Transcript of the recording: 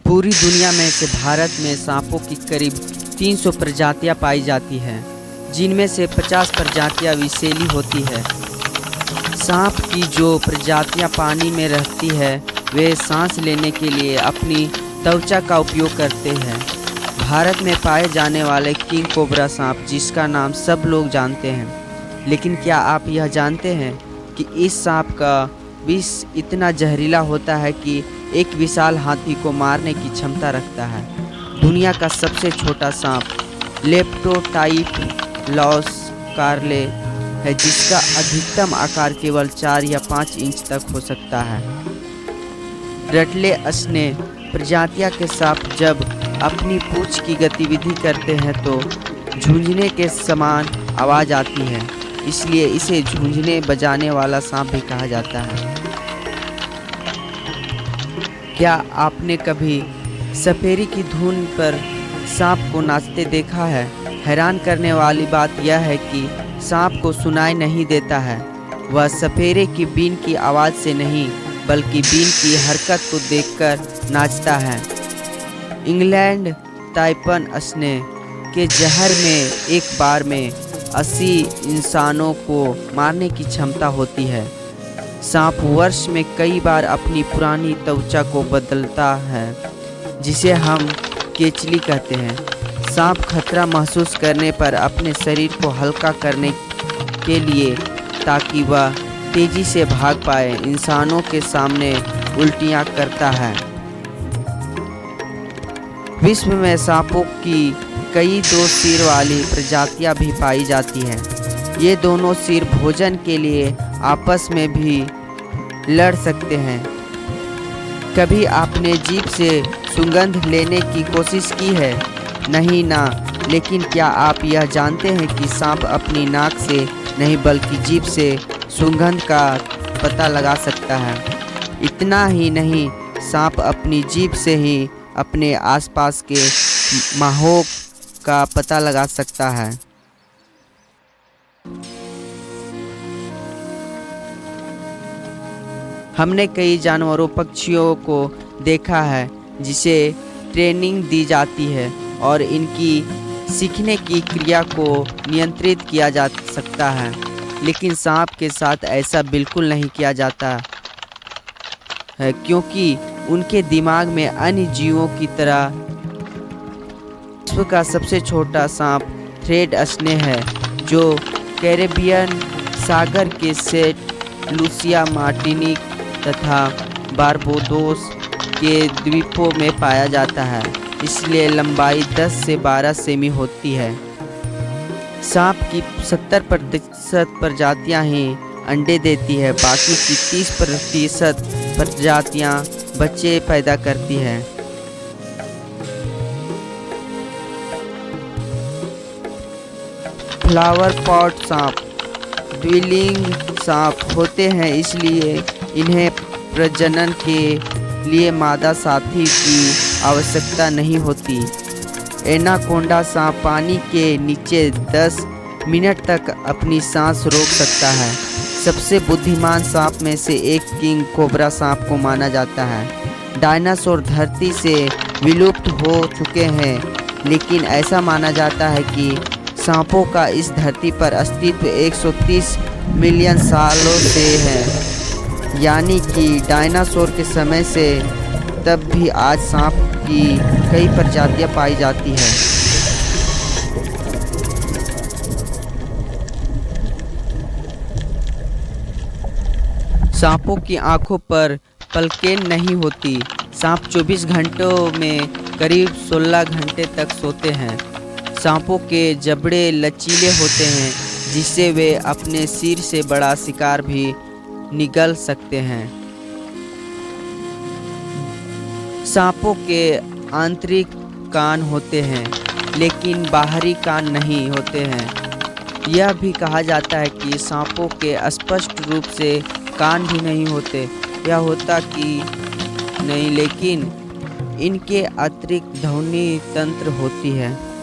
पूरी दुनिया में से भारत में सांपों की करीब 300 प्रजातियां पाई जाती हैं, जिनमें से 50 प्रजातियां विषैली होती है। सांप की जो प्रजातियां पानी में रहती है वे सांस लेने के लिए अपनी त्वचा का उपयोग करते हैं। भारत में पाए जाने वाले किंग कोबरा सांप, जिसका नाम सब लोग जानते हैं, लेकिन क्या आप यह जानते हैं कि इस सांप का विष इतना जहरीला होता है कि एक विशाल हाथी को मारने की क्षमता रखता है। दुनिया का सबसे छोटा सांप लेप्टोटाइफलॉस कार्ले है, जिसका अधिकतम आकार केवल 4 या 5 इंच तक हो सकता है। रटले असने प्रजातियां के सांप जब अपनी पूंछ की गतिविधि करते हैं तो झुंझुने के समान आवाज़ आती है, इसलिए इसे झुंझुने बजाने वाला सांप भी कहा जाता है। क्या आपने कभी सपेरी की धुन पर सांप को नाचते देखा है? हैरान करने वाली बात यह है कि सांप को सुनाई नहीं देता है। वह सपेरे की बीन की आवाज़ से नहीं बल्कि बीन की हरकत को देखकर नाचता है। इंग्लैंड ताइपन असने के जहर में एक बार में 80 इंसानों को मारने की क्षमता होती है। सांप वर्ष में कई बार अपनी पुरानी त्वचा को बदलता है, जिसे हम केचली कहते हैं। सांप खतरा महसूस करने पर अपने शरीर को हल्का करने के लिए, ताकि वह तेजी से भाग पाए, इंसानों के सामने उल्टियां करता है। विश्व में सांपों की कई 2 सिर वाली प्रजातियां भी पाई जाती हैं। ये दोनों सिर भोजन के लिए आपस में भी लड़ सकते हैं। कभी आपने जीभ से सुगंध लेने की कोशिश की है? नहीं ना, लेकिन क्या आप यह जानते हैं कि सांप अपनी नाक से नहीं बल्कि जीभ से सुगंध का पता लगा सकता है। इतना ही नहीं, सांप अपनी जीभ से ही अपने आसपास के माहौल का पता लगा सकता है। हमने कई जानवरों पक्षियों को देखा है जिसे ट्रेनिंग दी जाती है और इनकी सीखने की क्रिया को नियंत्रित किया जा सकता है, लेकिन सांप के साथ ऐसा बिल्कुल नहीं किया जाता है, क्योंकि उनके दिमाग में अन्य जीवों की तरह। विश्व का सबसे छोटा सांप थ्रेड असने है, जो कैरेबियन सागर के सेंट लूसिया, मार्टिनिक तथा बारबाडोस के द्वीपों में पाया जाता है, इसलिए लंबाई 10 से 12 सेमी होती है। सांप की 70% प्रजातियां ही अंडे देती है, बाकी की 30% प्रजातियां बच्चे पैदा करती हैं। फ्लावर पॉट सांप ड्विलिंग सांप होते हैं, इसलिए इन्हें प्रजनन के लिए मादा साथी की आवश्यकता नहीं होती। एनाकोंडा सांप पानी के नीचे 10 मिनट तक अपनी सांस रोक सकता है। सबसे बुद्धिमान सांप में से एक किंग कोबरा सांप को माना जाता है। डायनासोर धरती से विलुप्त हो चुके हैं, लेकिन ऐसा माना जाता है कि सांपों का इस धरती पर अस्तित्व 130 मिलियन सालों से है, यानी कि डायनासोर के समय से। तब भी आज सांप की कई प्रजातियां पाई जाती हैं। सांपों की आंखों पर पलकें नहीं होती। सांप 24 घंटों में करीब 16 घंटे तक सोते हैं। सांपों के जबड़े लचीले होते हैं, जिससे वे अपने सिर से बड़ा शिकार भी निगल सकते हैं। सांपों के आंतरिक कान होते हैं, लेकिन बाहरी कान नहीं होते हैं। यह भी कहा जाता है कि सांपों के स्पष्ट रूप से कान भी नहीं होते। यह होता कि नहीं, लेकिन इनके अतिरिक्त ध्वनि तंत्र होती है।